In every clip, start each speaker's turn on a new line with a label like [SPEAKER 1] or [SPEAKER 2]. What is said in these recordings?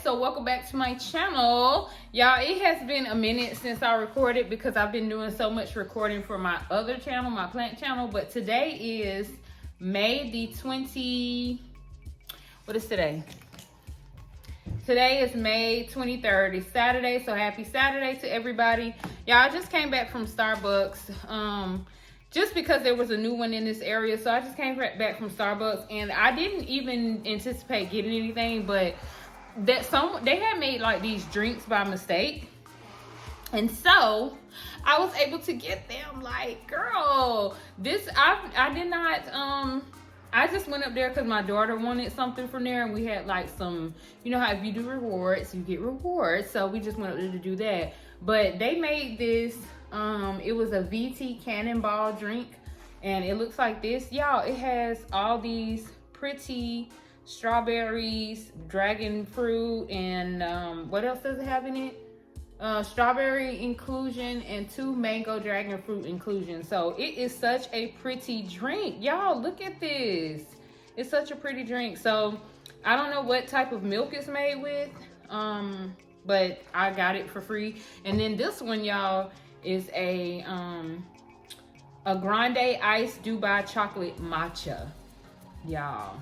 [SPEAKER 1] So welcome back to my channel, y'all. It has been a minute since I recorded because I've been doing so much recording for my other channel, my plant channel. But today is May the 20, what is today? Today is May 23rd. It's Saturday, so happy Saturday to everybody. Y'all, I just came back from Starbucks. Just because there was a new one in this area, so I just came back from Starbucks, and I didn't even anticipate getting anything, but they had made like these drinks by mistake, and so I was able to get them. Like, girl, this I did not I just went up there because my daughter wanted something from there, and we had like some, you know how if you do rewards, you get rewards. So we just went up there to do that. But they made this, it was a VT Cannonball drink, and it looks like this. Y'all, it has all these pretty strawberries, dragon fruit, and what else does it have in it? Strawberry inclusion and 2 mango dragon fruit inclusion. So it is such a pretty drink. Y'all, look at this. It's such a pretty drink. So I don't know what type of milk it's made with, but I got it for free. And then this one, y'all, is a grande iced Dubai chocolate matcha. Y'all,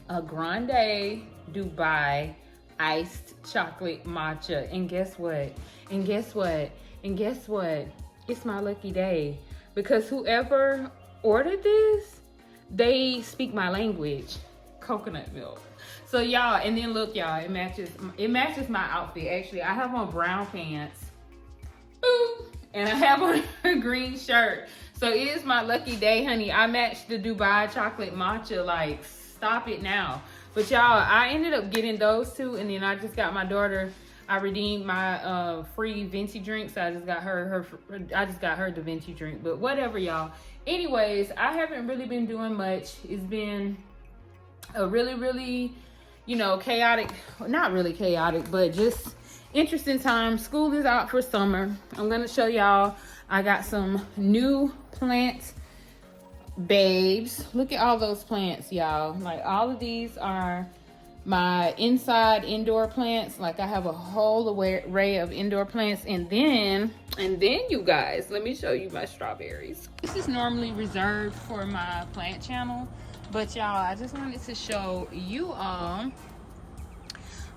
[SPEAKER 1] a grande Dubai iced chocolate matcha. And guess what? And guess what? And guess what? It's my lucky day, because whoever ordered this, they speak my language, coconut milk. So y'all, and then look, y'all, it matches my outfit. Actually, I have on brown pants, boo, and I have on a green shirt. So it is my lucky day, honey. I matched the Dubai chocolate matcha. Like, stop it now. But y'all, I ended up getting those two, and then I just got my daughter, I redeemed my free venti drink, so I just got her the venti drink. But whatever, y'all. Anyways, I haven't really been doing much. It's been a really, you know, chaotic, not really chaotic, but just interesting time. School is out for summer. I'm gonna show y'all, I got some new plants. Babes, look at all those plants, y'all. Like, all of these are my indoor plants. Like, I have a whole array of indoor plants. And then you guys, let me show you my strawberries. This is normally reserved for my plant channel, but y'all, I just wanted to show you all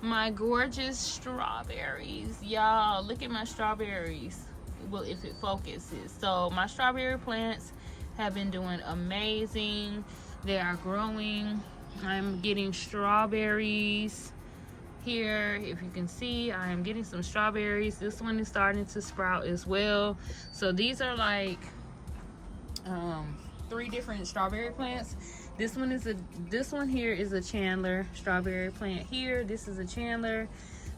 [SPEAKER 1] my gorgeous strawberries. Y'all, look at my strawberries. Well, if it focuses. So my strawberry plants have been doing amazing. They are growing. I'm getting strawberries here. If you can see, I am getting some strawberries. This one is starting to sprout as well. So these are like 3 different strawberry plants. This one here is a Chandler strawberry plant here. This is a Chandler.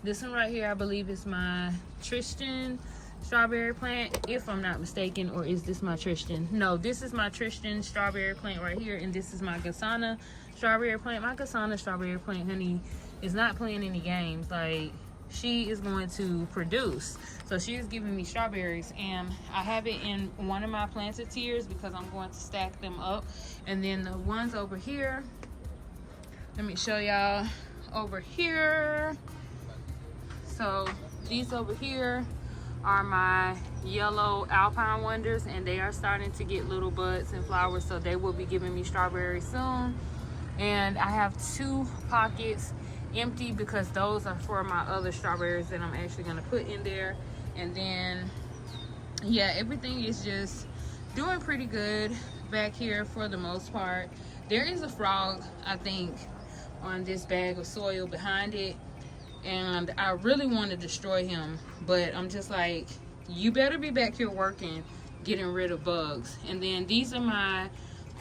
[SPEAKER 1] This one right here, I believe, is my Tristan strawberry plant, if I'm not mistaken. Or is this my Tristan? No, this is my Tristan strawberry plant right here, and this is my Gasana strawberry plant. My Gasana strawberry plant, honey, is not playing any games. Like, she is going to produce. So she is giving me strawberries, and I have it in one of my planted tiers because I'm going to stack them up. And then the ones over here, let me show y'all over here. So these over here are my yellow Alpine Wonders, and they are starting to get little buds and flowers, so they will be giving me strawberries soon. And I have 2 pockets empty because those are for my other strawberries that I'm actually going to put in there. And then yeah, everything is just doing pretty good back here for the most part. There is a frog, I think, on this bag of soil behind it, and I really want to destroy him, but I'm just like, you better be back here working, getting rid of bugs. And then these are my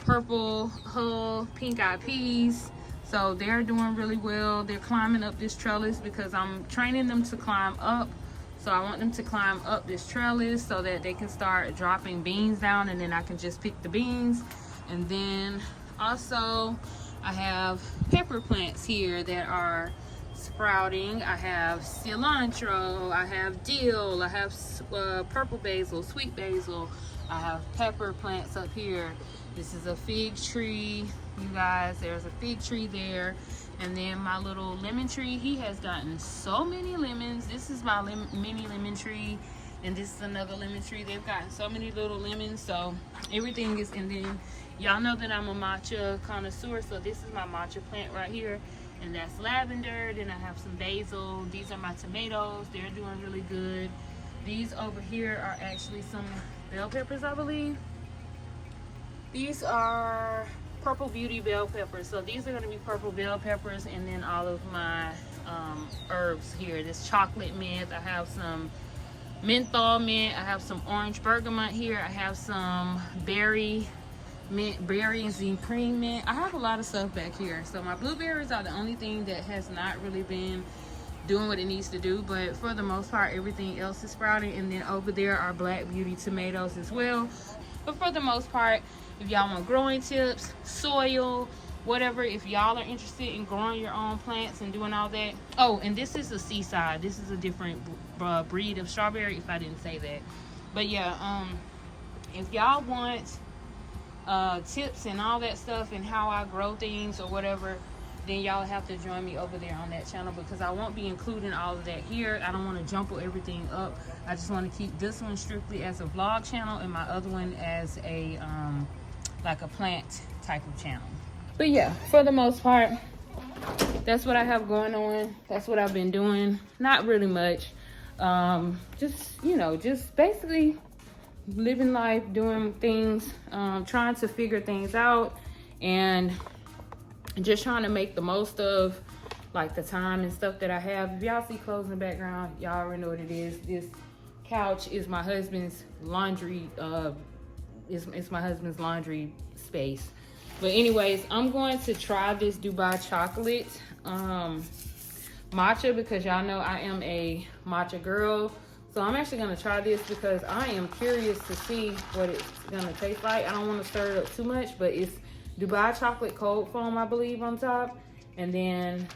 [SPEAKER 1] purple hull pink-eyed peas, so they're doing really well. They're climbing up this trellis because I'm training them to climb up. So I want them to climb up this trellis so that they can start dropping beans down, and then I can just pick the beans. And then also I have pepper plants here that are sprouting. I have cilantro, I have dill, I have purple basil, sweet basil. I have pepper plants up here. This is a fig tree, you guys. There's a fig tree there. And then my little lemon tree, he has gotten so many lemons. This is my mini lemon tree, and this is another lemon tree. They've gotten so many little lemons, so everything is. And then y'all know that I'm a matcha connoisseur, so this is my matcha plant right here, and that's lavender. Then I have some basil. These are my tomatoes. They're doing really good. These over here are actually some bell peppers, I believe. These are Purple Beauty bell peppers. So these are going to be purple bell peppers. And then all of my herbs here. This chocolate mint. I have some menthol mint. I have some orange bergamot here. I have some berry mint, berry and supreme mint. I have a lot of stuff back here. So my blueberries are the only thing that has not really been doing what it needs to do, but for the most part everything else is sprouting. And then over there are Black Beauty tomatoes as well. But for the most part, if y'all want growing tips, soil, whatever, if y'all are interested in growing your own plants and doing all that. Oh, and this is a Seaside. This is a different breed of strawberry, if I didn't say that. But yeah, if y'all want tips and all that stuff and how I grow things or whatever, then y'all have to join me over there on that channel, because I won't be including all of that here. I don't want to jumble everything up. I just want to keep this one strictly as a vlog channel and my other one as a like a plant type of channel. But yeah, for the most part, that's what I have going on. That's what I've been doing. Not really much. Just, you know, just basically living life, doing things, trying to figure things out, and just trying to make the most of like the time and stuff that I have. If y'all see clothes in the background, y'all already know what it is. This couch is my husband's laundry, it's my husband's laundry space. But anyways, I'm going to try this Dubai chocolate matcha, because y'all know I am a matcha girl. So I'm actually going to try this because I am curious to see what it's going to taste like. I don't want to stir it up too much, but it's Dubai chocolate cold foam, I believe, on top. And then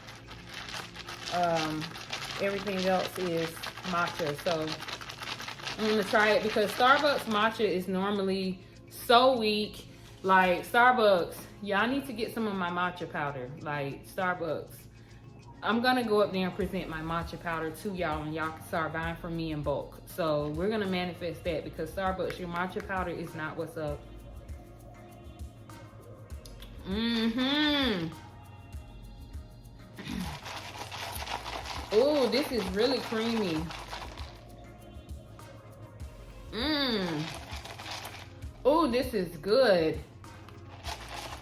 [SPEAKER 1] everything else is matcha. So I'm going to try it because Starbucks matcha is normally so weak. Like Starbucks, y'all need to get some of my matcha powder. Like Starbucks, I'm going to go up there and present my matcha powder to y'all, and y'all can start buying from me in bulk. So we're going to manifest that, because Starbucks, your matcha powder is not what's up. Oh, this is really creamy. Oh, this is good.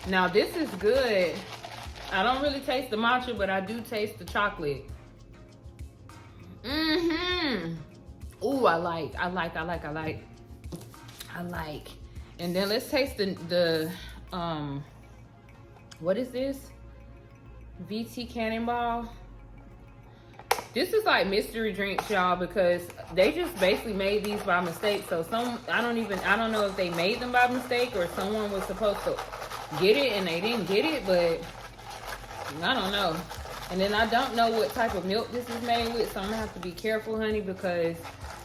[SPEAKER 1] Now this is good. I don't really taste the matcha, but I do taste the chocolate. Oh, I like. And then let's taste the what is this? VT Cannonball. This is like mystery drinks, y'all, because they just basically made these by mistake. So I don't know if they made them by mistake or someone was supposed to get it and they didn't get it, but I don't know. And then I don't know what type of milk this is made with, so I'm gonna have to be careful, honey, because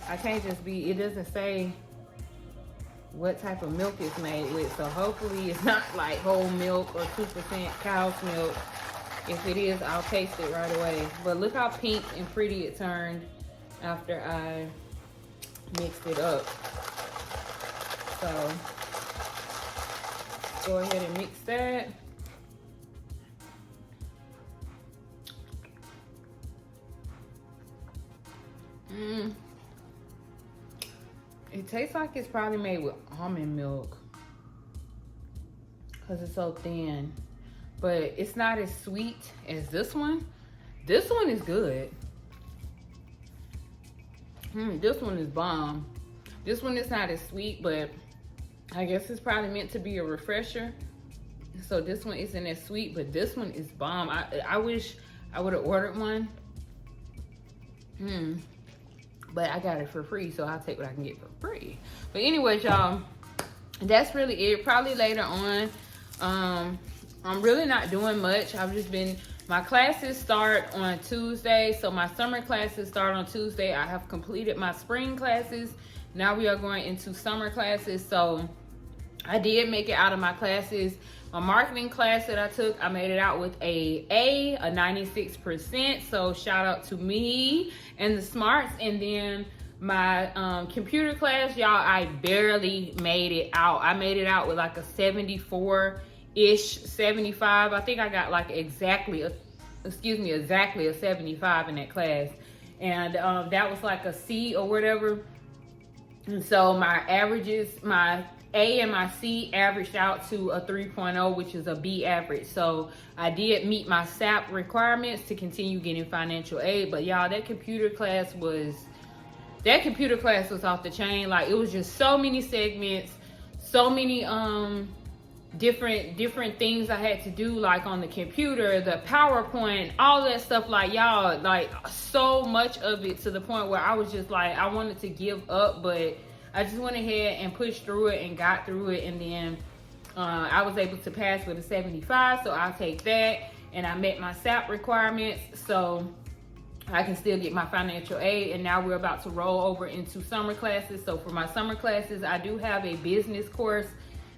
[SPEAKER 1] I can't just be, it doesn't say what type of milk it's made with. So hopefully it's not like whole milk or 2% cow's milk. If it is, I'll taste it right away. But look how pink and pretty it turned after I mixed it up. So go ahead and mix that. It tastes like it's probably made with almond milk because it's so thin, but it's not as sweet as this one. This one is good. This one is bomb. This one is not as sweet, but I guess it's probably meant to be a refresher. So this one isn't as sweet, but this one is bomb. I wish I would have ordered one. But I got it for free, so I'll take what I can get for free. But anyways, y'all, that's really it. Probably later on. I'm really not doing much. I've just been, my classes start on Tuesday. So my summer classes start on Tuesday. I have completed my spring classes. Now we are going into summer classes. So I did make it out of my classes. My marketing class that I took, I made it out with a 96%. So shout out to me and the smarts. And then my computer class, y'all, I barely made it out. I made it out with like a 74-ish, 75. I think I got like exactly a 75 in that class. And that was like a C or whatever. And so my averages, my A and my C averaged out to a 3.0, which is a B average. So I did meet my SAP requirements to continue getting financial aid. But y'all, that computer class was off the chain. Like, it was just so many segments, so many different things I had to do, like on the computer, the PowerPoint, all that stuff. Like, y'all, like so much of it to the point where I was just like, I wanted to give up, but I just went ahead and pushed through it and got through it. And then I was able to pass with a 75, so I'll take that. And I met my SAP requirements, so I can still get my financial aid. And now we're about to roll over into summer classes. So for my summer classes, I do have a business course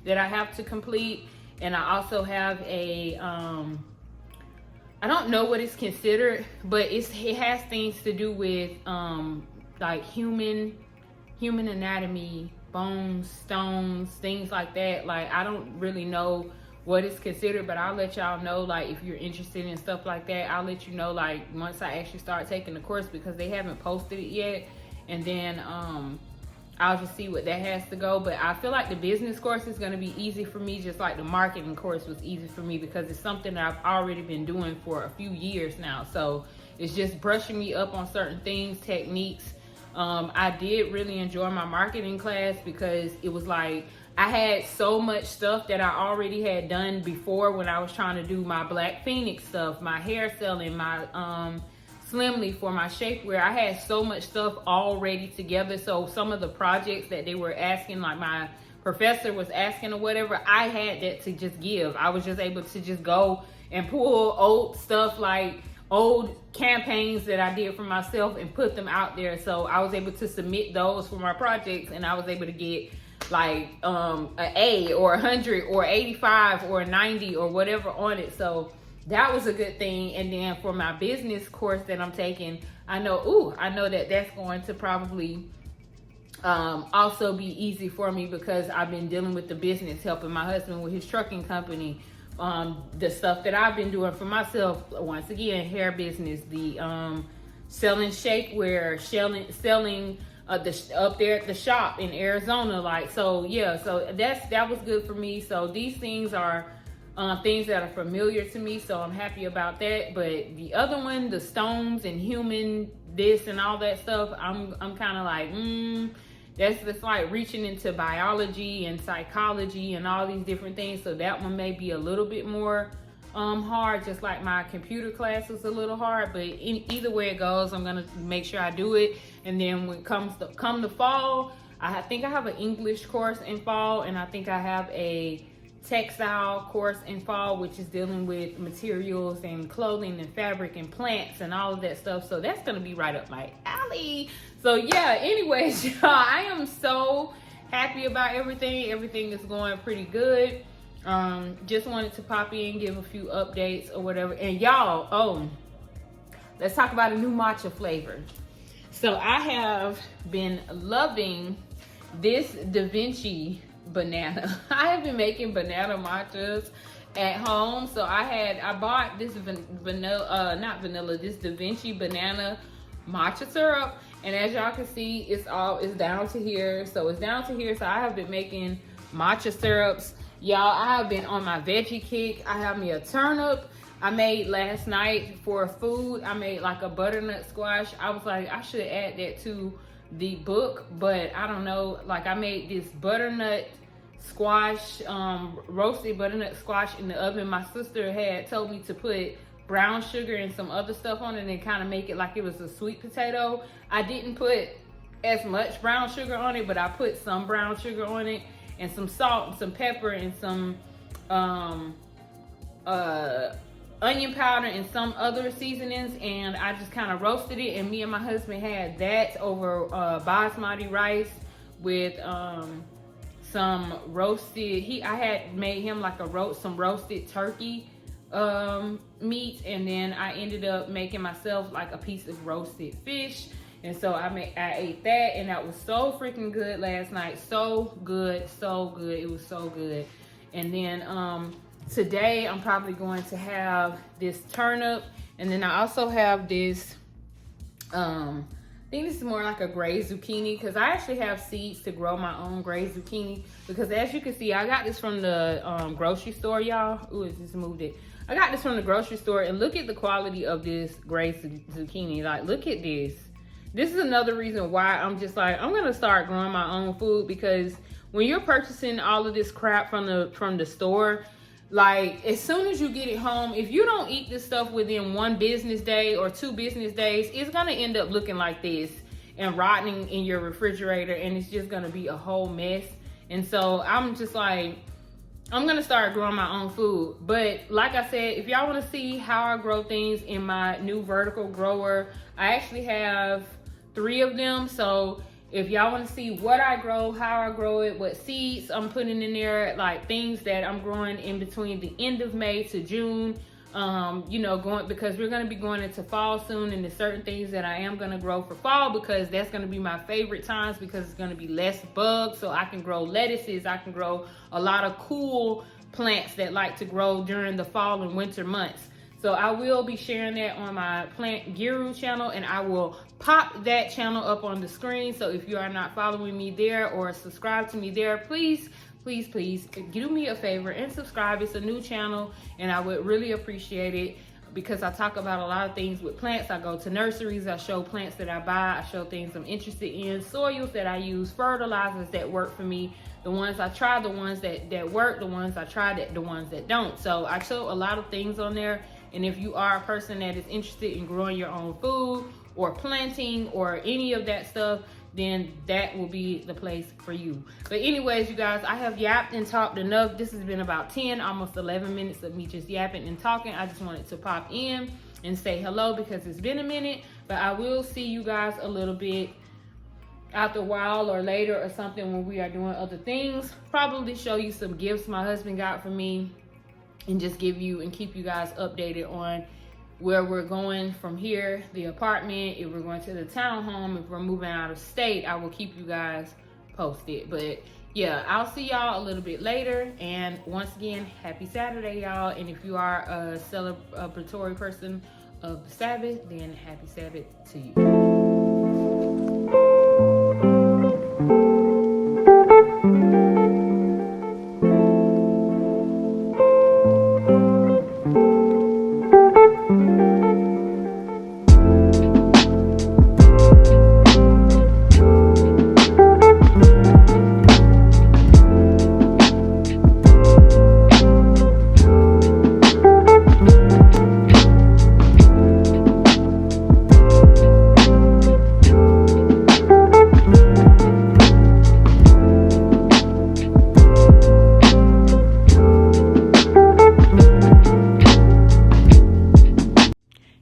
[SPEAKER 1] that I have to complete. And I also have a, I don't know what it's considered, but it has things to do with like human anatomy, bones, stones, things like that. Like, I don't really know what it's considered, but I'll let y'all know, like, if you're interested in stuff like that. I'll let you know, like, once I actually start taking the course, because they haven't posted it yet. And then I'll just see what that has to go. But I feel like the business course is going to be easy for me, just like the marketing course was easy for me, because it's something that I've already been doing for a few years now. So it's just brushing me up on certain things, techniques. I did really enjoy my marketing class, because it was like I had so much stuff that I already had done before when I was trying to do my Black Phoenix stuff, my hair selling, my Slimly for my shapewear. I had so much stuff already together. So some of the projects that they were asking, like my professor was asking or whatever, I had that to just give. I was just able to just go and pull old stuff, like old campaigns that I did for myself, and put them out there. So I was able to submit those for my projects, and I was able to get like an A or 100 or 85 or 90 or whatever on it. So that was a good thing. And then for my business course that I'm taking, I know that that's going to probably also be easy for me, because I've been dealing with the business, helping my husband with his trucking company. The stuff that I've been doing for myself, once again, hair business, the selling shapewear, selling up there at the shop in Arizona. Like, so yeah, so that was good for me. So these things are things that are familiar to me, so I'm happy about that. But the other one, the stones and human this and all that stuff, I'm kind of like, that's like reaching into biology and psychology and all these different things. So that one may be a little bit more hard, just like my computer class was a little hard. But either way it goes, I'm gonna make sure I do it. And then when it come to fall, I think I have an English course in fall, and I think I have a textile course in fall, which is dealing with materials and clothing and fabric and plants and all of that stuff. So that's gonna be right up my alley. So yeah, anyways, y'all, I am so happy about everything. Everything is going pretty good. Just wanted to pop in, give a few updates or whatever. And y'all, let's talk about a new matcha flavor. So I have been loving this Da Vinci banana. I have been making banana matchas at home. So I bought this this Da Vinci banana matcha syrup, and as y'all can see, it's down to here. So it's down to here. So I have been making matcha syrups. Y'all, I have been on my veggie kick. I have me a turnip. I made last night for food, I made like a butternut squash. I was like, I should add that to the book, but I don't know. Like, I made this butternut squash, roasted butternut squash in the oven. My sister had told me to put brown sugar and some other stuff on it and kind of make it like it was a sweet potato. I didn't put as much brown sugar on it, but I put some brown sugar on it and some salt and some pepper and some onion powder and some other seasonings, and I just kind of roasted it. And me and my husband had that over basmati rice with some roasted. I had made him like some roasted turkey meat, and then I ended up making myself like a piece of roasted fish. And so I ate that, and that was so freaking good last night. So good, so good. It was so good. And then today I'm probably going to have this turnip, and then I also have this I think this is more like a gray zucchini, because I actually have seeds to grow my own gray zucchini, because as you can see, I got this from the grocery store, y'all. Ooh, I just moved it. I got this from the grocery store, and look at the quality of this gray zucchini. Like, look at this. This is another reason why I'm just like, I'm gonna start growing my own food, because when you're purchasing all of this crap from the store, like, as soon as you get it home, if you don't eat this stuff within 1 business day or 2 business days, it's gonna end up looking like this and rotting in your refrigerator, and it's just gonna be a whole mess. And so I'm just like, I'm gonna start growing my own food. But like I said, if y'all wanna see how I grow things in my new vertical grower, I actually have 3 of them. So if y'all want to see what I grow, how I grow it, what seeds I'm putting in there, like things that I'm growing in between the end of May to June, because we're going to be going into fall soon, and there's certain things that I am going to grow for fall, because that's going to be my favorite times, because it's going to be less bugs. So I can grow lettuces, I can grow a lot of cool plants that like to grow during the fall and winter months. So I will be sharing that on my Plant Guru channel, and I will pop that channel up on the screen. So if you are not following me there or subscribe to me there, please do me a favor and subscribe. It's a new channel, and I would really appreciate it, because I talk about a lot of things with plants. I go to nurseries, I show plants that I buy, I show things I'm interested in, soils that I use, fertilizers that work for me, the ones I try, the ones that work, the ones I tried, the ones that don't. So I show a lot of things on there. And if you are a person that is interested in growing your own food or planting or any of that stuff, then that will be the place for you. But anyways, you guys, I have yapped and talked enough. This has been about 10, almost 11 minutes of me just yapping and talking. I just wanted to pop in and say hello, because it's been a minute. But I will see you guys a little bit after a while or later or something when we are doing other things. Probably show you some gifts my husband got for me, and just give you and keep you guys updated on where we're going from here, the apartment, if we're going to the townhome, if we're moving out of state. I will keep you guys posted. But yeah, I'll see y'all a little bit later. And once again, happy Saturday, y'all. And if you are a celebratory person of the Sabbath, then happy Sabbath to you.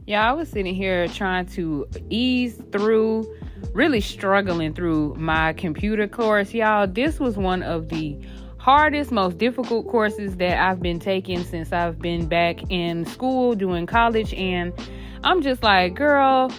[SPEAKER 1] Yeah, I was sitting here trying to ease through, really struggling through my computer course. Y'all, this was one of the hardest, most difficult courses that I've been taking since I've been back in school doing college. And I'm just like, girl,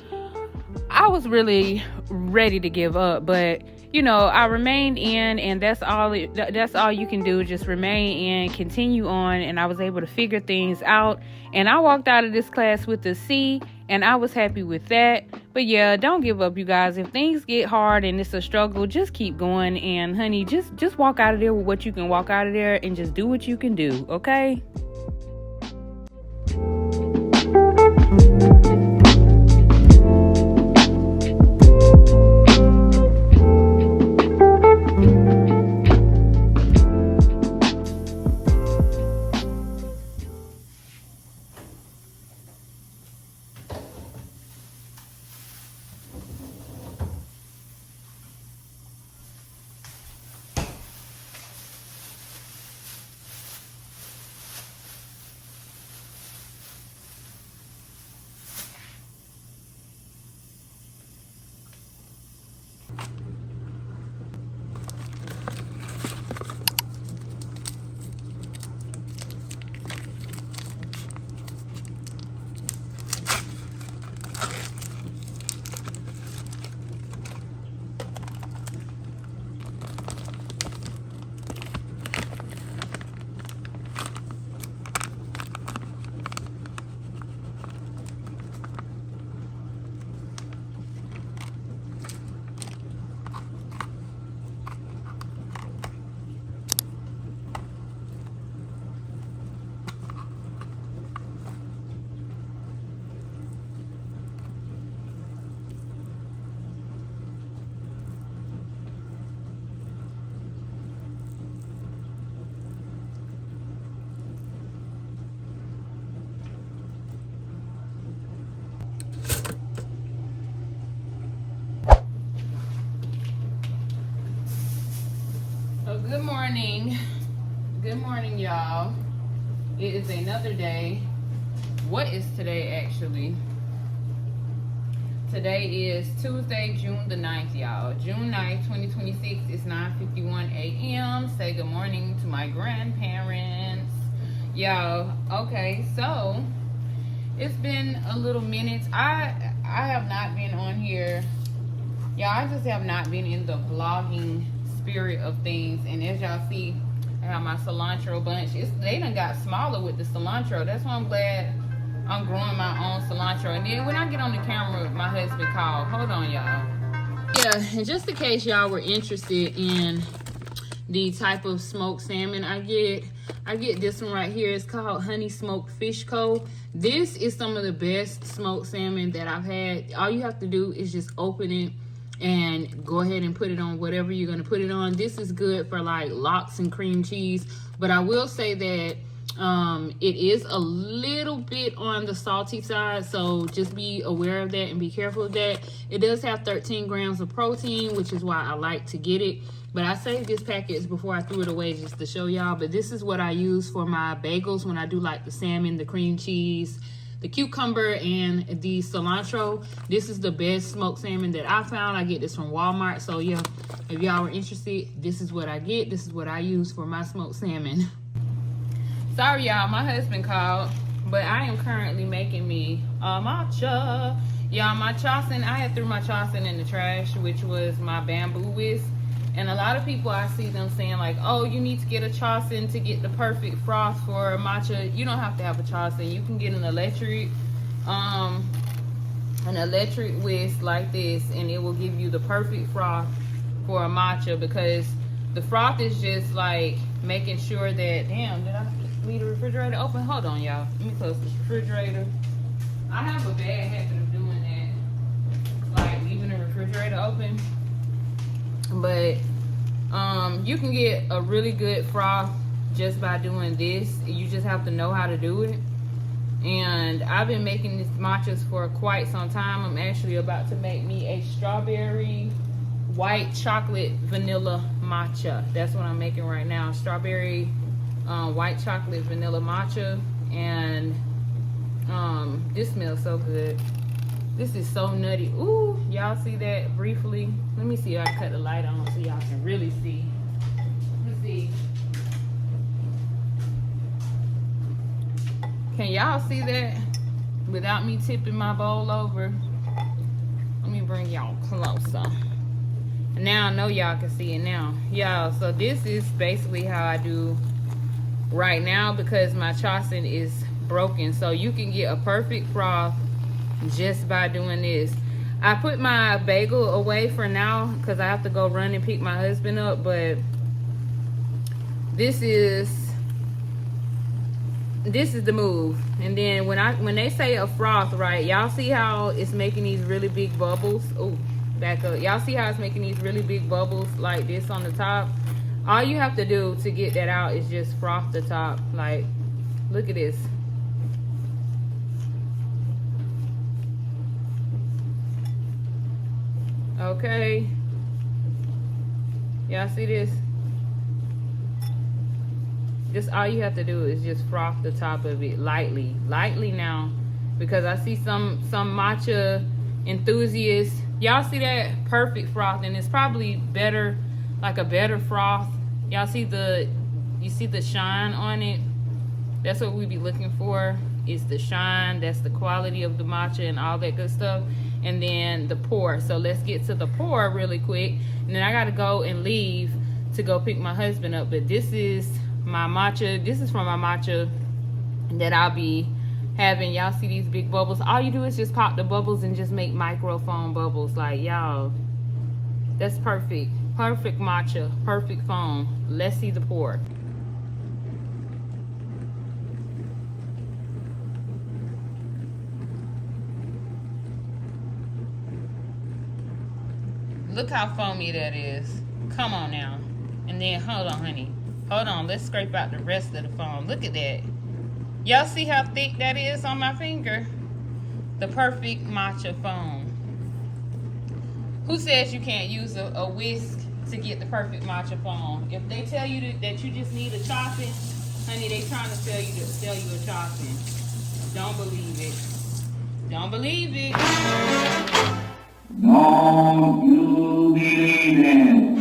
[SPEAKER 1] I was really ready to give up, but you know, I remained in, and that's all you can do, just remain in, continue on. And I was able to figure things out, and I walked out of this class with a C, and I was happy with that. But yeah, don't give up, you guys. If things get hard and it's a struggle, just keep going. And honey, just walk out of there with what you can walk out of there, and just do what you can do, okay? So good morning, y'all. It is another day. What is today, actually? Today is Tuesday, June the 9th, y'all. June 9th, 2026. It's 9:51 a.m. Say good morning to my grandparents. Y'all, okay, so it's been a little minute. I have not been on here. Y'all, I just have not been in the vlogging spirit of things. And as y'all see, I have my cilantro bunch. They done got smaller with the cilantro. That's why I'm glad I'm growing my own cilantro. And then when I get on the camera, my husband called. Hold on, y'all. Yeah, and just in case y'all were interested in the type of smoked salmon I get this one right here. It's called Honey Smoked Fish Co. This is some of the best smoked salmon that I've had. All you have to do is just open it and go ahead and put it on whatever you're going to put it on. This is good for like lox and cream cheese, but I will say that it is a little bit on the salty side, so just be aware of that and be careful of that. It does have 13 grams of protein, which is why I like to get it. But I saved this package before I threw it away just to show y'all. But this is what I use for my bagels when I do like the salmon, the cream cheese, the cucumber, and the cilantro. This is the best smoked salmon that I found. I get this from Walmart. So yeah, if y'all were interested, this is what I get. This is what I use for my smoked salmon. Sorry y'all, my husband called, but I am currently making me a matcha. Y'all, my Chasen, I had threw my Chasen in the trash, which was my bamboo whisk. And a lot of people, I see them saying like, oh, you need to get a Chasen to get the perfect froth for a matcha. You don't have to have a Chasen. You can get an electric whisk like this, and it will give you the perfect froth for a matcha, because the froth is just like making sure that, damn, did I leave the refrigerator open? Hold on, y'all. Let me close this refrigerator. I have a bad habit of doing that, like leaving the refrigerator open. But you can get a really good froth just by doing this. You just have to know how to do it. And I've been making these matchas for quite some time. I'm actually about to make me a strawberry white chocolate vanilla matcha. That's what I'm making right now. Strawberry white chocolate vanilla matcha. And this smells so good. This is so nutty. Ooh, y'all see that briefly? Let me see if I cut the light on so y'all can really see. Let's see. Can y'all see that without me tipping my bowl over? I'm Let me bring y'all closer. Now I know y'all can see it now. Y'all, so this is basically how I do right now because my Charleston is broken. So you can get a perfect froth just by doing this. I put my bagel away for now because I have to go run and pick my husband up, but this is the move. And then when they say a froth, right, y'all see how it's making these really big bubbles? Oh, back up. Y'all see how it's making these really big bubbles like this on the top? All you have to do to get that out is just froth the top. Like, look at this. Okay, y'all see this? Just all you have to do is just froth the top of it lightly now, because I see some matcha enthusiasts. Y'all see that perfect froth, and it's probably better, like a better froth. Y'all see you see the shine on it? That's what we be looking for, is the shine. That's the quality of the matcha and all that good stuff. And then the pour. So let's get to the pour really quick, and then I gotta go and leave to go pick my husband up. But this is my matcha. This is from my matcha that I'll be having. Y'all see these big bubbles? All you do is just pop the bubbles and just make micro foam bubbles. Like, y'all, that's perfect. Perfect matcha, perfect foam. Let's see the pour. Look how foamy that is. Come on now. And then, hold on, honey. Hold on. Let's scrape out the rest of the foam. Look at that. Y'all see how thick that is on my finger? The perfect matcha foam. Who says you can't use a whisk to get the perfect matcha foam? If they tell you that you just need a chopping, honey, they trying to sell you a chopping. Don't believe it. Don't believe it.
[SPEAKER 2] Don't you believe it?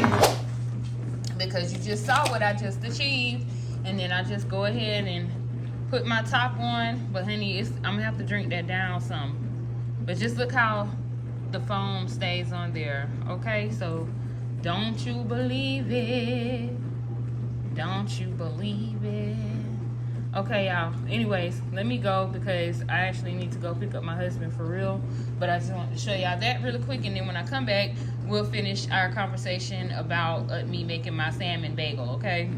[SPEAKER 1] Because you just saw what I just achieved, and then I just go ahead and put my top on. But honey, I'm gonna have to drink that down some. But just look how the foam stays on there. Okay, so don't you believe it? Don't you believe it? Okay, y'all. Anyways, let me go because I actually need to go pick up my husband for real. But I just wanted to show y'all that really quick, and then when I come back, we'll finish our conversation about me making my salmon bagel, okay?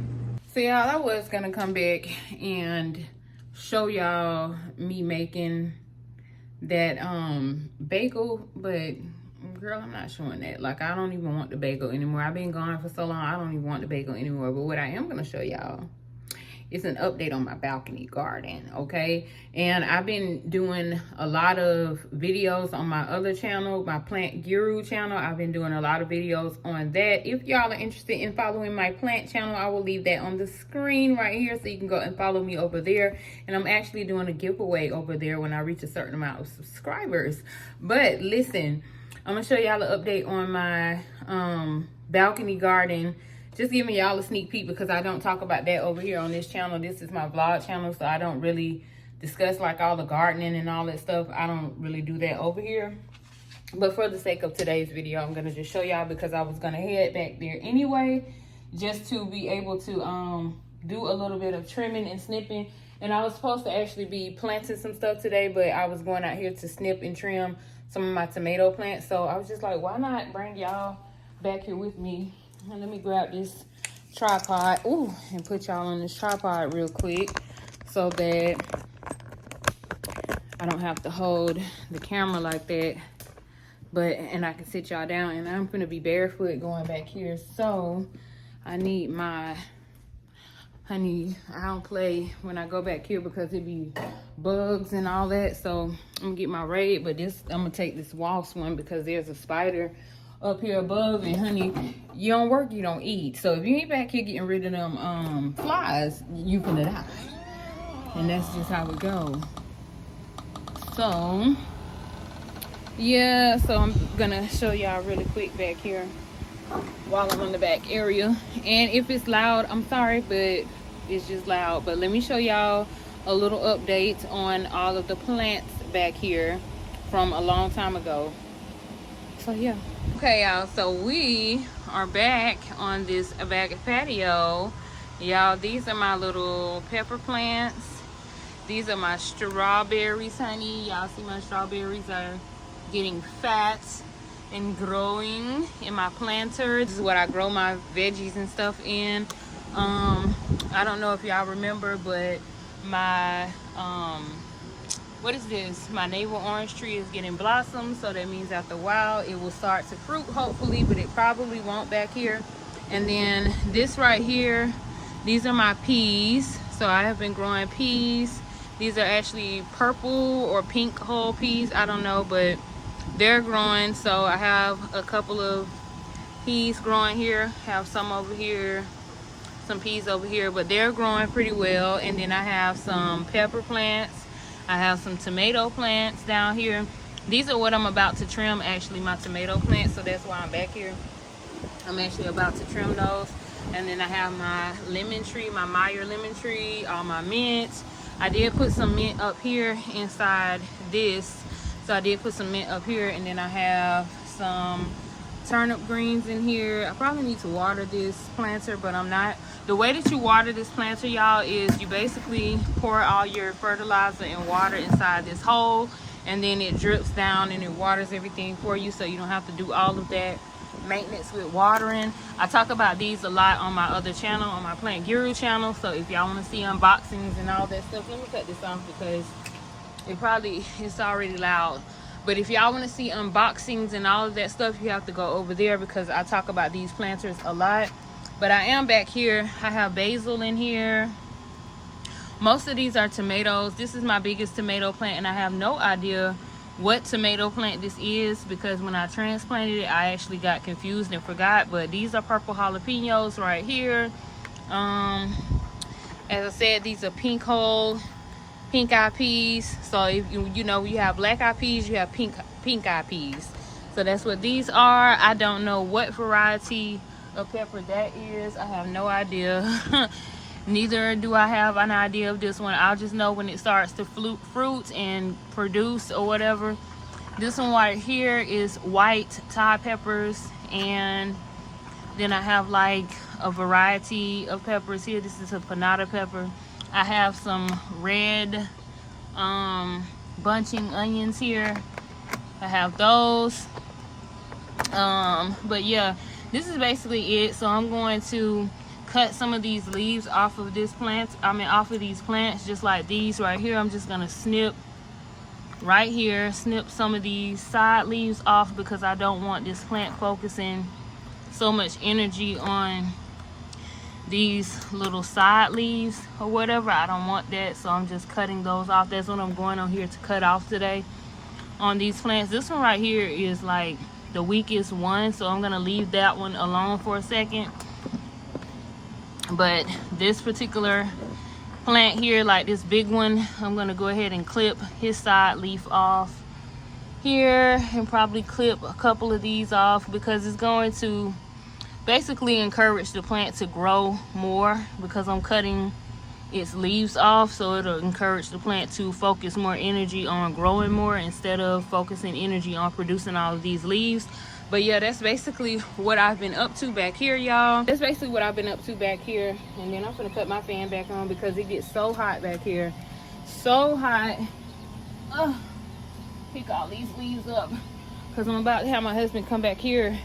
[SPEAKER 1] So y'all, I was gonna come back and show y'all me making that bagel, but girl, I'm not showing that. Like, I don't even want the bagel anymore. I've been gone for so long, I don't even want the bagel anymore. But what I am gonna show y'all, it's an update on my balcony garden, okay? And I've been doing a lot of videos on my other channel, my Plant Guru channel. I've been doing a lot of videos on that. If y'all are interested in following my plant channel, I will leave that on the screen right here so you can go and follow me over there. And I'm actually doing a giveaway over there when I reach a certain amount of subscribers. But listen, I'm gonna show y'all an update on my balcony garden. Just giving y'all a sneak peek because I don't talk about that over here on this channel. This is my vlog channel, so I don't really discuss like all the gardening and all that stuff. I don't really do that over here. But for the sake of today's video, I'm gonna just show y'all because I was gonna head back there anyway, just to be able to do a little bit of trimming and snipping. And I was supposed to actually be planting some stuff today, but I was going out here to snip and trim some of my tomato plants. So I was just like, why not bring y'all back here with me? And let me grab this tripod, and put y'all on this tripod real quick so that I don't have to hold the camera like that. And I can sit y'all down, and I'm gonna be barefoot going back here. So I need my, honey, I don't play when I go back here because it be bugs and all that. So I'm gonna get my Raid, but I'm gonna take this wasp one because there's a spider up here above, and honey, you don't work, you don't eat. So if you ain't back here getting rid of them flies, you finna die. And that's just how it go. So yeah, so I'm gonna show y'all really quick back here while I'm in the back area. And if it's loud, I'm sorry, but it's just loud. But let me show y'all a little update on all of the plants back here from a long time ago. So yeah. Okay, y'all, so we are back on this back patio. Y'all, these are my little pepper plants. These are my strawberries, honey. Y'all see my strawberries are getting fat and growing in my planter. This is what I grow my veggies and stuff in. I don't know if y'all remember, but my what is this? My navel orange tree is getting blossoms, so that means after a while it will start to fruit, hopefully, but it probably won't back here. And then this right here, these are my peas. So I have been growing peas. These are actually purple or pink whole peas, I don't know, but they're growing. So I have a couple of peas growing here, have some over here, some peas over here, but they're growing pretty well. And then I have some pepper plants. I have some tomato plants down here. These are what I'm about to trim, actually, my tomato plants, so that's why I'm back here. I'm actually about to trim those. And then I have my lemon tree, my Meyer lemon tree, all my mint. I did put some mint up here inside this. So I did put some mint up here, and then I have some turnip greens in here. I probably need to water this planter, but I'm not. The way that you water this planter, y'all, is you basically pour all your fertilizer and water inside this hole, and then it drips down and it waters everything for you, so you don't have to do all of that maintenance with watering. I talk about these a lot on my other channel, on my Plant Guru channel. So if y'all want to see unboxings and all that stuff, let me cut this off because it's already loud. But if y'all want to see unboxings and all of that stuff, you have to go over there because I talk about these planters a lot. But I am back here. I have basil in here. Most of these are tomatoes. This is my biggest tomato plant, and I have no idea what tomato plant this is because when I transplanted it, I actually got confused and forgot. But these are purple jalapenos right here. As I said, these are pink eye peas. So if you know, you have black eye peas, you have pink eye peas. So that's what these are. I don't know what variety of pepper that is. I have no idea. Neither do I have an idea of this one. I'll just know when it starts to fruit and produce or whatever. This one right here is white Thai peppers, and then I have like a variety of peppers here. This is a panada pepper. I have some red bunching onions here. I have those. But yeah, this is basically it. So I'm going to cut some of these leaves off of this plant. Off of these plants, just like these right here. I'm just gonna snip right here, snip some of these side leaves off because I don't want this plant focusing so much energy on these little side leaves or whatever. I don't want that, so I'm just cutting those off. That's what I'm going on here to cut off today on these plants. This one right here is like the weakest one, so I'm gonna leave that one alone for a second. But this particular plant here, like this big one, I'm gonna go ahead and clip his side leaf off here and probably clip a couple of these off because it's going to basically encourage the plant to grow more because I'm cutting its leaves off. So it'll encourage the plant to focus more energy on growing more instead of focusing energy on producing all of these leaves. But yeah, that's basically what I've been up to back here, y'all. That's basically what I've been up to back here. And then I'm gonna cut my fan back on because it gets so hot back here. So hot. Pick all these leaves up because I'm about to have my husband come back here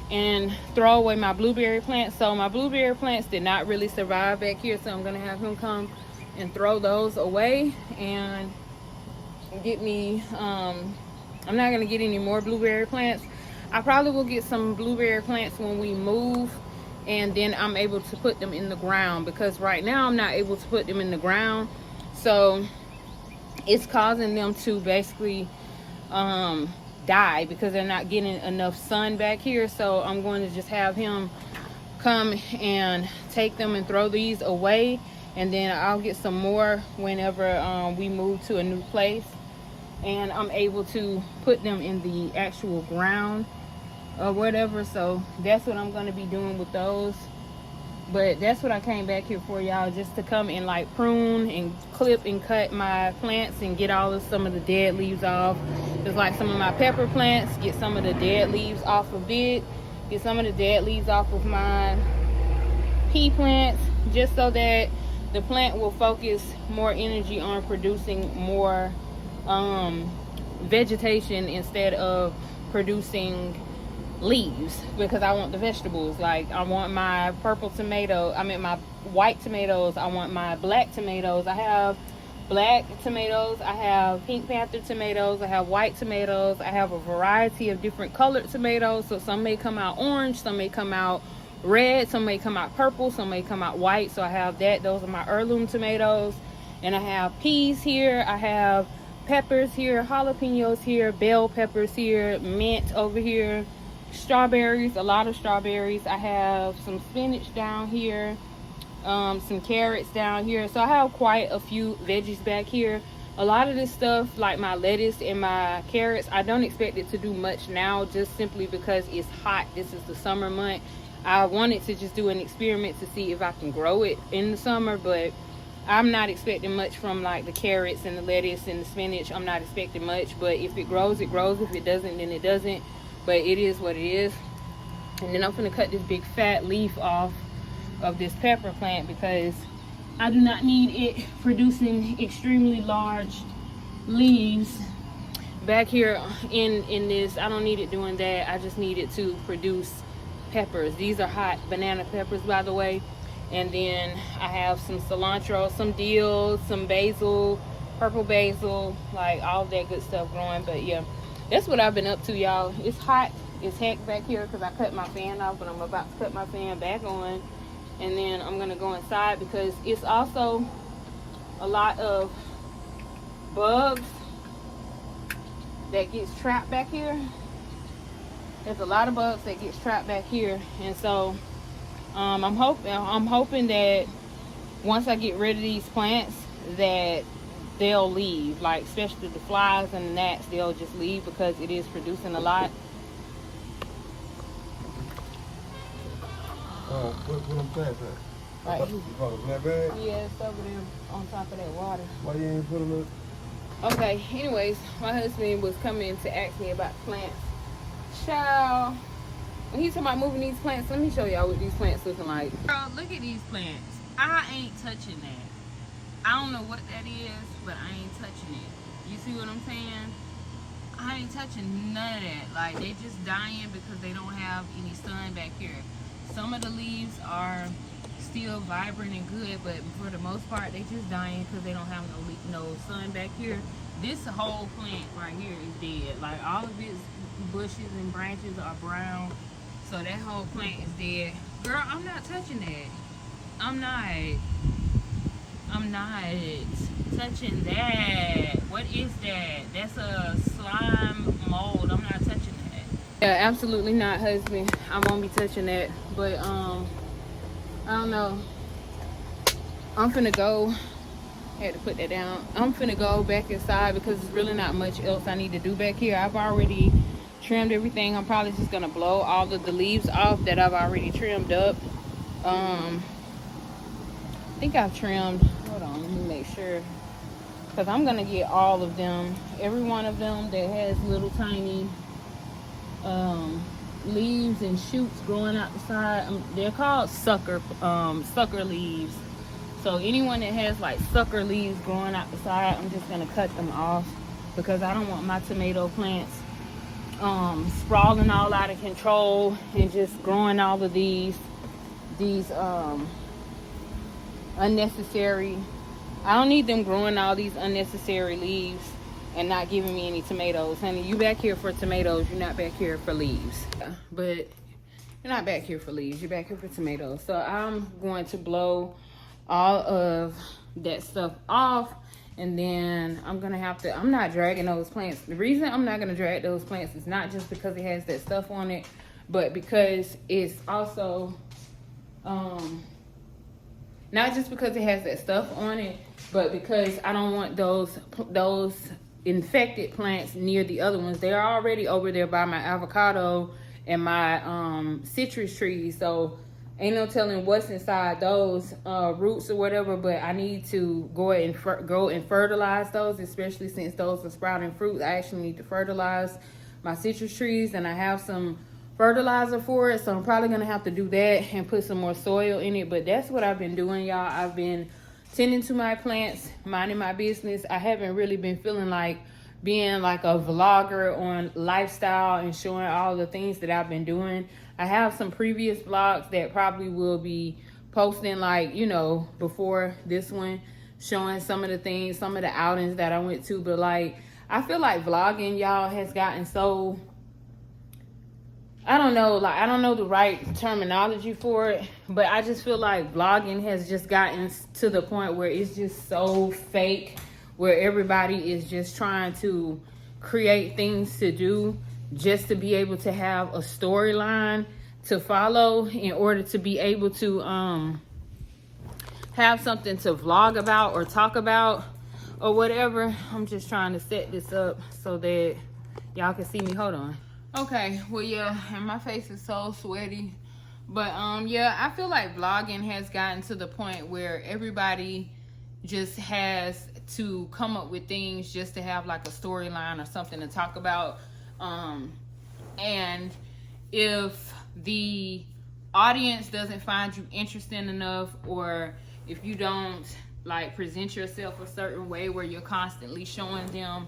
[SPEAKER 1] and throw away my blueberry plants. So my blueberry plants did not really survive back here, so I'm gonna have him come and throw those away and get me I'm not gonna get any more blueberry plants. I probably will get some blueberry plants when we move, and then I'm able to put them in the ground because right now I'm not able to put them in the ground, so it's causing them to basically die because they're not getting enough sun back here. So I'm going to just have him come and take them and throw these away, and then I'll get some more whenever we move to a new place and I'm able to put them in the actual ground or whatever. So that's what I'm going to be doing with those. But that's what I came back here for, y'all, just to come and like prune and clip and cut my plants and get some of the dead leaves off Just like some of my pepper plants, get some of the dead leaves off of it. Get some of the dead leaves off of my pea plants, just so that the plant will focus more energy on producing more vegetation instead of producing leaves, because I want the vegetables. Like, I want my purple tomato, my white tomatoes, I want my black tomatoes. I have black tomatoes, I have pink panther tomatoes, I have white tomatoes, I have a variety of different colored tomatoes. So some may come out orange, some may come out red, some may come out purple, some may come out white. So I have that. Those are my heirloom tomatoes. And I have peas here, I have peppers here, jalapenos here, bell peppers here, mint over here, strawberries, a lot of strawberries. I have some spinach down here, some carrots down here. So I have quite a few veggies back here. A lot of this stuff, like my lettuce and my carrots, I don't expect it to do much now, just simply because it's hot. This is the summer month. I wanted to just do an experiment to see if I can grow it in the summer, but I'm not expecting much from like the carrots and the lettuce and the spinach. I'm not expecting much, but if it grows, it grows. If it doesn't, then it doesn't. But it is what it is. And then I'm gonna cut this big fat leaf off of this pepper plant, because I do not need it producing extremely large leaves back here in this. I don't need it doing that. I just need it to produce peppers. These are hot banana peppers, by the way. And then I have some cilantro, some dill, some basil, purple basil, like all that good stuff growing. But yeah, that's what I've been up to, y'all. It's hot as heck back here because I cut my fan off, but I'm about to cut my fan back on. And then I'm gonna go inside because it's also a lot of bugs that gets trapped back here. There's a lot of bugs that gets trapped back here, and so I'm hoping that once I get rid of these plants that they'll leave, like especially the flies and the gnats, they'll just leave because it is producing a lot.
[SPEAKER 3] What them plants at?
[SPEAKER 1] Right.
[SPEAKER 3] You call it black bag?
[SPEAKER 1] Yeah, it's over there on top of that water.
[SPEAKER 3] Why you ain't put them up?
[SPEAKER 1] Okay, anyways, my husband was coming to ask me about plants. Child, when he's talking about moving these plants, let me show y'all what these plants looking like. Girl, look at these plants. I ain't touching that. I don't know what that is, but I ain't touching it. You see what I'm saying? I ain't touching none of that. Like, they just dying because they don't have any sun back here. Some of the leaves are still vibrant and good, but for the most part, they just dying because they don't have no sun back here. This whole plant right here is dead. Like, all of its bushes and branches are brown, so that whole plant is dead. Girl, I'm not touching that. I'm not touching that. What is that? That's a slime mold. I'm not touching that. Yeah, absolutely not, husband. I won't be touching that. But I don't know. I'm finna go. Had to put that down. I'm finna go back inside because there's really not much else I need to do back here. I've already trimmed everything. I'm probably just gonna blow all of the leaves off that I've already trimmed up. I think I've trimmed, hold on, let me make sure, because I'm gonna get all of them, every one of them that has little tiny leaves and shoots growing out the side. They're called sucker leaves. So anyone that has like sucker leaves growing out the side, I'm just gonna cut them off because I don't want my tomato plants sprawling all out of control and just growing all of these unnecessary. I don't need them growing all these unnecessary leaves and not giving me any tomatoes. Honey, you back here for tomatoes, you're not back here for leaves. But you're not back here for leaves, you're back here for tomatoes. So I'm going to blow all of that stuff off, and then I'm not dragging those plants. The reason I'm not gonna drag those plants is not just because it has that stuff on it, but because it's also not just because it has that stuff on it, but because I don't want those infected plants near the other ones. They're already over there by my avocado and my citrus trees, so ain't no telling what's inside those roots or whatever, but I need to go and fertilize those, especially since those are sprouting fruit. I actually need to fertilize my citrus trees, and I have some fertilizer for it, so I'm probably gonna have to do that and put some more soil in it. But that's what I've been doing, y'all. I've been tending to my plants, minding my business. I haven't really been feeling like being like a vlogger on lifestyle and showing all the things that I've been doing. I have some previous vlogs that probably will be posting, like, you know, before this one, showing some of the things, some of the outings that I went to. But like, I feel like vlogging, y'all, has gotten so, I don't know, like, I don't know the right terminology for it, but I just feel like vlogging has just gotten to the point where it's just so fake, where everybody is just trying to create things to do just to be able to have a storyline to follow in order to be able to have something to vlog about or talk about or whatever. I'm just trying to set this up so that y'all can see me. Hold on. Okay, well, yeah, and my face is so sweaty. But, yeah, I feel like vlogging has gotten to the point where everybody just has to come up with things just to have, like, a storyline or something to talk about. And if the audience doesn't find you interesting enough, or if you don't, like, present yourself a certain way where you're constantly showing them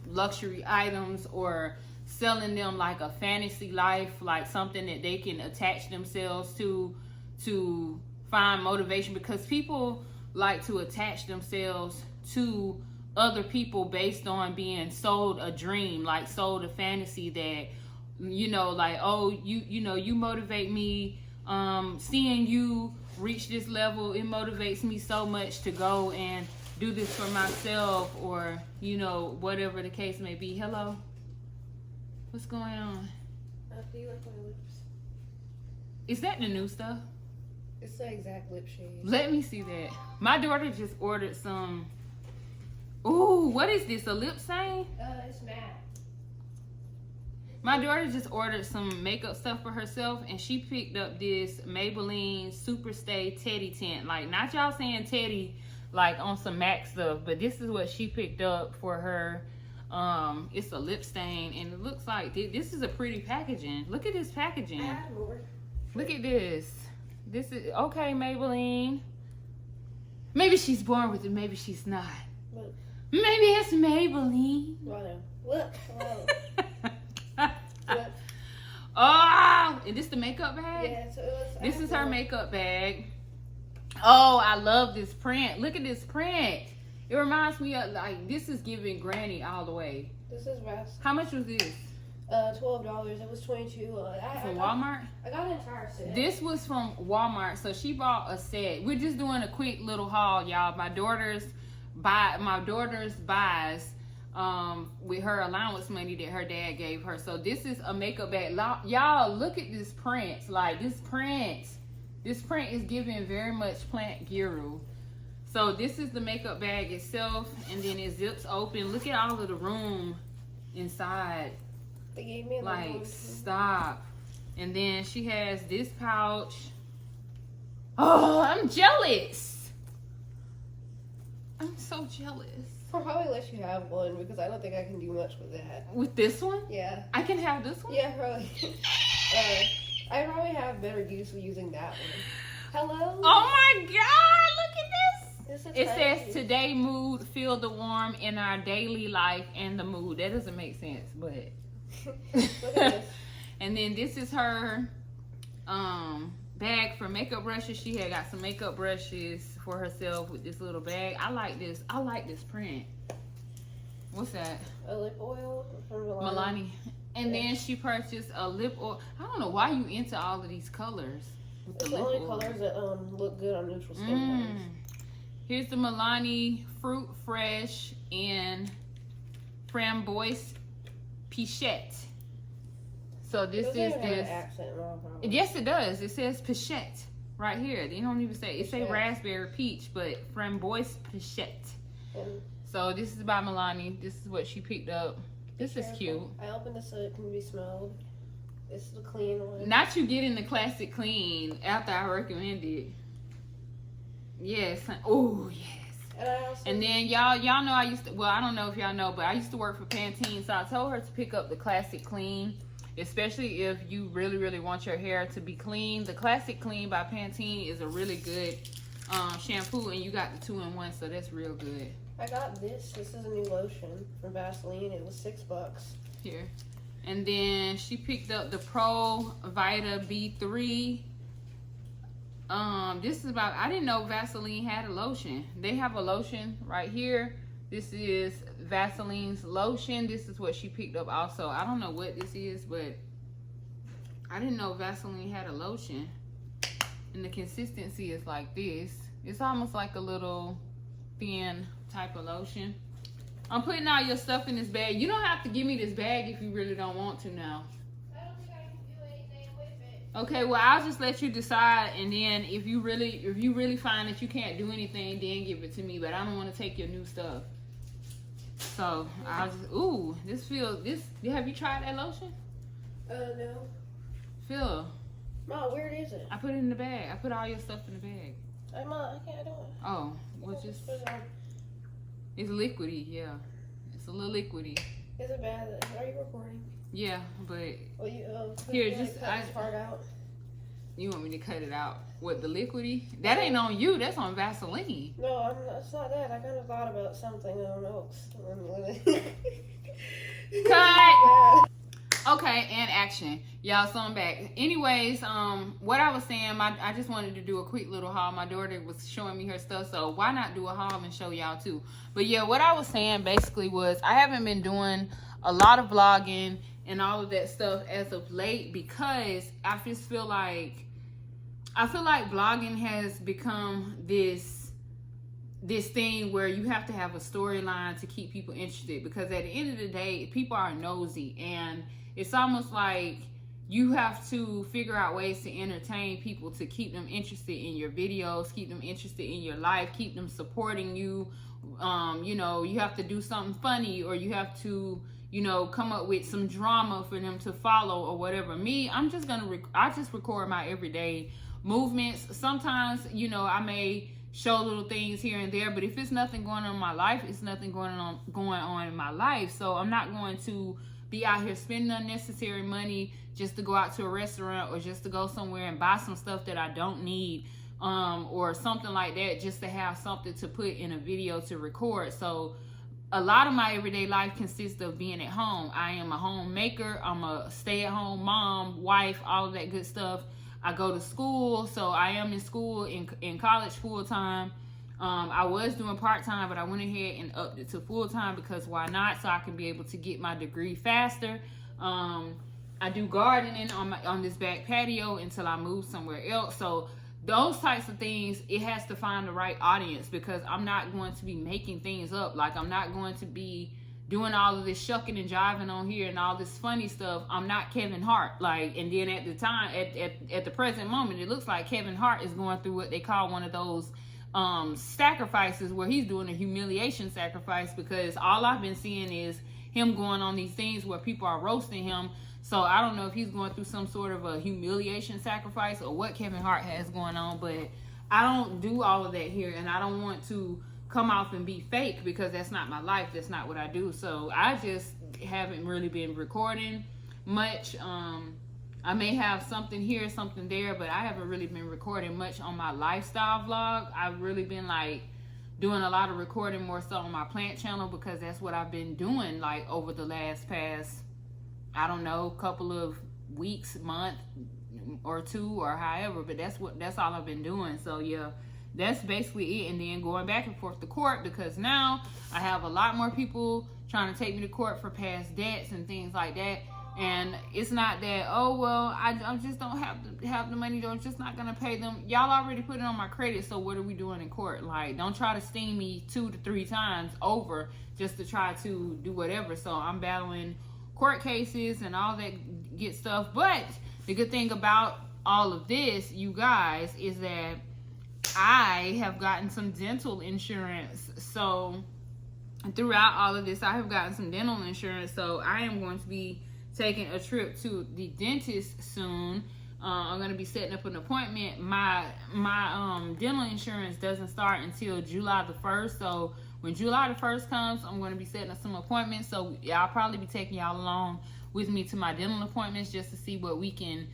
[SPEAKER 1] luxury items or selling them like a fantasy life, like something that they can attach themselves to find motivation, because people like to attach themselves to other people based on being sold a dream, like sold a fantasy that, you know, like, oh, you know, you motivate me, seeing you reach this level, it motivates me so much to go and do this for myself, or, you know, whatever the case may be. Hello? What's going on?
[SPEAKER 4] Do you like my lips?
[SPEAKER 1] Is that the new stuff?
[SPEAKER 4] It's the exact lip shade.
[SPEAKER 1] Let me see that. My daughter just ordered some. Ooh, what is this? A lip stain?
[SPEAKER 4] It's matte.
[SPEAKER 1] My daughter just ordered some makeup stuff for herself, and she picked up this Maybelline Super Stay Teddy Tint. Like, not y'all saying Teddy like on some MAC stuff, but this is what she picked up for her. It's a lip stain, and it looks like this is a pretty packaging. Look at this packaging.
[SPEAKER 4] I have more.
[SPEAKER 1] Look at this. This is okay, Maybelline. Maybe she's born with it, maybe she's not.
[SPEAKER 4] Look.
[SPEAKER 1] Maybe it's Maybelline.
[SPEAKER 4] Well, look. Look.
[SPEAKER 1] Oh, is this the makeup bag?
[SPEAKER 4] Yeah, so it was,
[SPEAKER 1] This is her makeup bag. Oh, I love this print. Look at this print. It reminds me of, like, this is giving Granny all the way.
[SPEAKER 4] This is Ras.
[SPEAKER 1] How much was this?
[SPEAKER 4] $12. It was $22.
[SPEAKER 1] From Walmart?
[SPEAKER 4] I got an entire set.
[SPEAKER 1] This was from Walmart, so she bought a set. We're just doing a quick little haul, y'all. My daughter's buys with her allowance money that her dad gave her. So this is a makeup bag. Y'all, look at this print. Like, this print is giving very much Plant Guru. So this is the makeup bag itself, and then it zips open. Look at all of the room inside.
[SPEAKER 4] They gave me
[SPEAKER 1] like, stop. And then she has this pouch. Oh, I'm jealous. I'm so jealous.
[SPEAKER 4] I'll probably let you have one because I don't think I can do much with that.
[SPEAKER 1] With this one?
[SPEAKER 4] Yeah.
[SPEAKER 1] I can have this one?
[SPEAKER 4] Yeah, probably. I probably have better use for using that one. Hello?
[SPEAKER 1] Oh my God, look at this. It
[SPEAKER 4] tiny.
[SPEAKER 1] says, today mood, feel the warmth in our daily life and the mood. That doesn't make sense, but.
[SPEAKER 4] Look at this.
[SPEAKER 1] And then this is her bag for makeup brushes. She had got some makeup brushes for herself with this little bag. I like this. I like this print. What's that?
[SPEAKER 4] A lip oil from
[SPEAKER 1] Milani. And then she purchased a lip oil. I don't know why you into all of these colors with
[SPEAKER 4] It's
[SPEAKER 1] the
[SPEAKER 4] the
[SPEAKER 1] lip
[SPEAKER 4] only
[SPEAKER 1] oil.
[SPEAKER 4] colors that look good on neutral skin tones.
[SPEAKER 1] Here's the Milani Fruit Fresh and Framboise Pichette. So this
[SPEAKER 4] Doesn't
[SPEAKER 1] is
[SPEAKER 4] even have an
[SPEAKER 1] this.
[SPEAKER 4] accent, no problem.
[SPEAKER 1] Yes, it does. It says Pichette right here. They don't even say it. Say
[SPEAKER 4] Pichette.
[SPEAKER 1] raspberry peach, but Framboise Pichette.
[SPEAKER 4] And
[SPEAKER 1] So this is by Milani. This is what she picked up. This is
[SPEAKER 4] careful.
[SPEAKER 1] cute.
[SPEAKER 4] I opened this so it can be smelled. It's the clean one.
[SPEAKER 1] Not you getting the classic clean after I recommended. Yes. Oh, yes. And then y'all know I used to, well, I don't know if y'all know, but I used to work for Pantene, so I told her to pick up the Classic Clean, especially if you really, really want your hair to be clean. The Classic Clean by Pantene is a really good shampoo, and you got the 2-in-1, so that's real good.
[SPEAKER 4] I got this. This is a new lotion from Vaseline. It was $6.
[SPEAKER 1] Here. And then she picked up the Pro Vita B3. This is about, I didn't know Vaseline had a lotion. They have a lotion right here. This is Vaseline's lotion. This is what she picked up also. I don't know what this is, but I didn't know Vaseline had a lotion. And the consistency is like this. It's almost like a little thin type of lotion. I'm putting all your stuff in this bag. You don't have to give me this bag if you really don't want to now.
[SPEAKER 4] I don't think I can do anything with it.
[SPEAKER 1] Okay, well, I'll just let you decide, and then if you really find that you can't do anything, then give it to me. But I don't want to take your new stuff. So I'll just, ooh, have you tried that lotion?
[SPEAKER 4] No.
[SPEAKER 1] Phil,
[SPEAKER 4] Mom, where is it?
[SPEAKER 1] I put it in the bag. I put all your stuff in the bag.
[SPEAKER 4] I can't do it.
[SPEAKER 1] Oh, well, just,
[SPEAKER 4] Put it on.
[SPEAKER 1] it's liquidy, yeah. It's a little liquidy.
[SPEAKER 4] Is it bad? Are you recording?
[SPEAKER 1] Yeah, but
[SPEAKER 4] Well, you
[SPEAKER 1] Here,
[SPEAKER 4] cut
[SPEAKER 1] just-
[SPEAKER 4] this part out.
[SPEAKER 1] you want me to cut it out? What, the liquidy? That ain't on you. That's on Vaseline.
[SPEAKER 4] No, it's not that. I kind of thought about something on Oaks.
[SPEAKER 1] Cut! Okay, and action. Y'all, so I'm back. Anyways, what I was saying, I just wanted to do a quick little haul. My daughter was showing me her stuff, so why not do a haul and show y'all too? But yeah, what I was saying basically was I haven't been doing a lot of vlogging and all of that stuff as of late because I just feel like vlogging has become this thing where you have to have a storyline to keep people interested, because at the end of the day, people are nosy, and it's almost like you have to figure out ways to entertain people to keep them interested in your videos, keep them interested in your life, keep them supporting you. You know, you have to do something funny, or you have to, you know, come up with some drama for them to follow or whatever. Me, I just record my everyday movements. Sometimes, you know, I may show little things here and there, but if it's nothing going on in my life, it's nothing going on in my life. So I'm not going to be out here spending unnecessary money just to go out to a restaurant or just to go somewhere and buy some stuff that I don't need, or something like that, just to have something to put in a video to record. So a lot of my everyday life consists of being at home. I am a homemaker. I'm a stay-at-home mom, wife, all of that good stuff. I go to school, so I am in school, in college full-time. I was doing part-time, but I went ahead and upped it to full-time because why not? So I can be able to get my degree faster. I do gardening on this back patio until I move somewhere else. So those types of things, it has to find the right audience, because I'm not going to be making things up. Like, I'm not going to be doing all of this shucking and jiving on here and all this funny stuff. I'm not Kevin Hart. Like, and then at the time, at the present moment, it looks like Kevin Hart is going through what they call one of those sacrifices, where he's doing a humiliation sacrifice, because all I've been seeing is him going on these things where people are roasting him. So I don't know if he's going through some sort of a humiliation sacrifice or what Kevin Hart has going on, but I don't do all of that here, and I don't want to come off and be fake, because that's not my life. That's not what I do. So I just haven't really been recording much. I may have something here, something there, but I haven't really been recording much on my lifestyle vlog. I've really been like doing a lot of recording more so on my plant channel, because that's what I've been doing like over the past, I don't know, couple of weeks, month or two, or however, but that's all I've been doing. So yeah, that's basically it. And then going back and forth to court, because now I have a lot more people trying to take me to court for past debts and things like that. And it's not that, oh, well, I just don't have the money, I'm just not going to pay them. Y'all already put it on my credit, so what are we doing in court? Like, don't try to sting me 2 to 3 times over just to try to do whatever. So I'm battling court cases and all that good stuff. But the good thing about all of this, you guys, is that I have gotten some dental insurance. So throughout all of this, I have gotten some dental insurance. So I am going to be taking a trip to the dentist soon. I'm gonna be setting up an appointment. My dental insurance doesn't start until July the 1st. So when July the 1st comes, I'm gonna be setting up some appointments. So I'll probably be taking y'all along with me to my dental appointments just to see what we can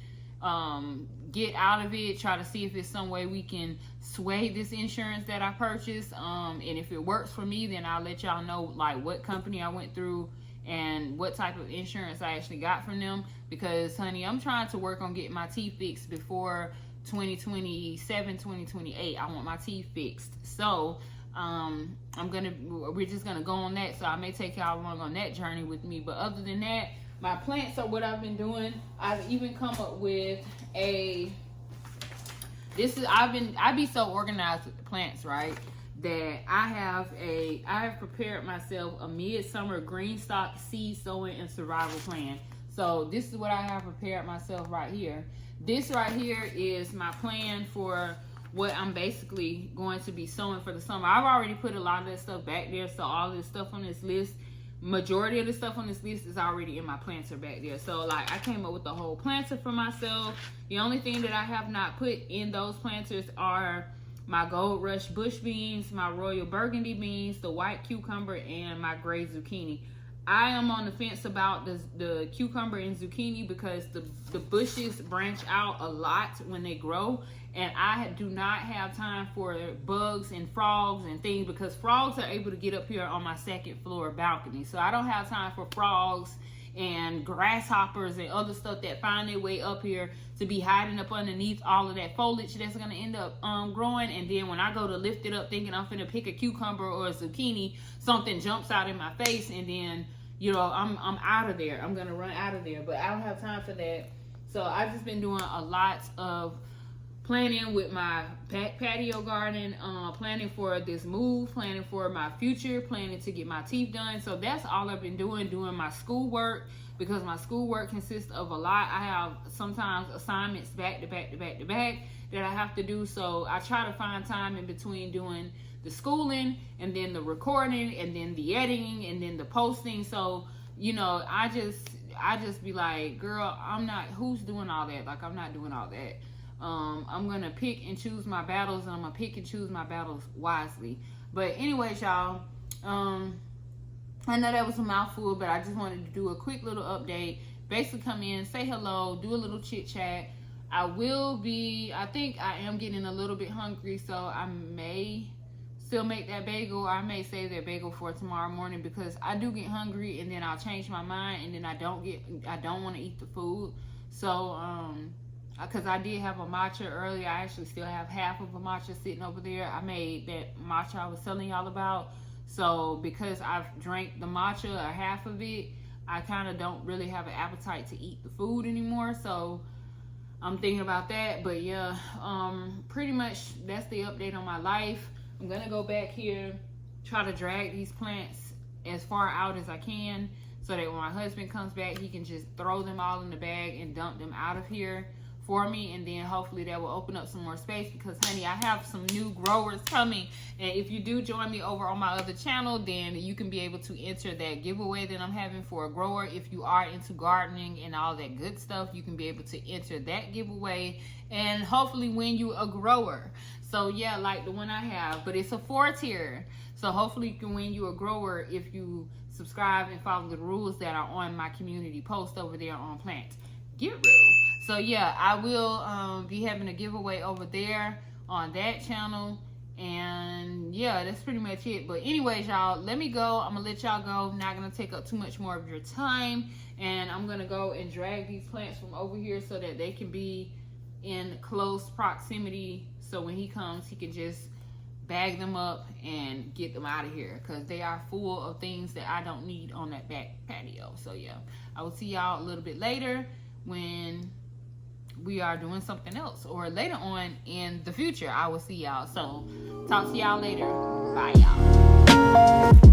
[SPEAKER 1] get out of it. Try to see if it's some way we can sway this insurance that I purchased. And if it works for me, then I'll let y'all know like what company I went through and what type of insurance I actually got from them, because honey, I'm trying to work on getting my teeth fixed before 2027, 2028. I want my teeth fixed. So we're just gonna go on that. So I may take y'all along on that journey with me. But other than that, my plants are what I've been doing. I've even come up with I be so organized with the plants, right? That I have prepared myself a midsummer green stock seed sowing and survival plan. So this is what I have prepared myself right here. This right here is my plan for what I'm basically going to be sowing for the summer. I've already put a lot of that stuff back there. So all this stuff on this list, majority of the stuff on this list is already in my planter back there. So like I came up with the whole planter for myself. The only thing that I have not put in those planters are my Gold Rush bush beans, my Royal Burgundy beans, the white cucumber, and my gray zucchini. I am on the fence about the cucumber and zucchini because the bushes branch out a lot when they grow, and I do not have time for bugs and frogs and things, because frogs are able to get up here on my second floor balcony. So I don't have time for frogs and grasshoppers and other stuff that find their way up here to be hiding up underneath all of that foliage that's going to end up growing. And then when I go to lift it up thinking I'm finna pick a cucumber or a zucchini, something jumps out in my face, and then I'm out of there. I'm gonna run out of there, but I don't have time for that. So I've just been doing a lot of planning with my back patio garden, planning for this move, planning for my future, planning to get my teeth done. So that's all I've been doing my schoolwork, because my schoolwork consists of a lot. I have sometimes assignments back to back that I have to do. So I try to find time in between doing the schooling and then the recording and then the editing and then the posting. So, I just be like, girl, who's doing all that? Like, I'm not doing all that. I'm gonna pick and choose my battles, and I'm gonna pick and choose my battles wisely. But anyways, y'all, I know that was a mouthful, but I just wanted to do a quick little update. Basically come in, say hello, do a little chit chat. I think I am getting a little bit hungry, so I may still make that bagel. I may save that bagel for tomorrow morning, because I do get hungry and then I'll change my mind and then I don't want to eat the food. So, because I did have a matcha earlier. I actually still have half of a matcha sitting over there. I made that matcha I was telling y'all about. So because I've drank the matcha, or half of it, I kind of don't really have an appetite to eat the food anymore. So I'm thinking about that. But yeah, pretty much that's the update on my life. I'm gonna go back here, try to drag these plants as far out as I can, so that when my husband comes back, he can just throw them all in the bag and dump them out of here for me. And then hopefully that will open up some more space, because honey, I have some new growers coming, and if you do join me over on my other channel, then you can be able to enter that giveaway that I'm having for a grower. If you are into gardening and all that good stuff, you can be able to enter that giveaway and hopefully win you a grower. So yeah, like the one I have, but it's a 4-tier. So hopefully you can win you a grower if you subscribe and follow the rules that are on my community post over there on Plant Get Real. So yeah, I will be having a giveaway over there on that channel. And yeah, that's pretty much it. But anyways, y'all, let me go. I'm gonna let y'all go. I'm not gonna take up too much more of your time, and I'm gonna go and drag these plants from over here so that they can be in close proximity, so when he comes, he can just bag them up and get them out of here, because they are full of things that I don't need on that back patio. So yeah, I will see y'all a little bit later when we are doing something else, or later on in the future I will see y'all. So talk to y'all later. Bye, y'all.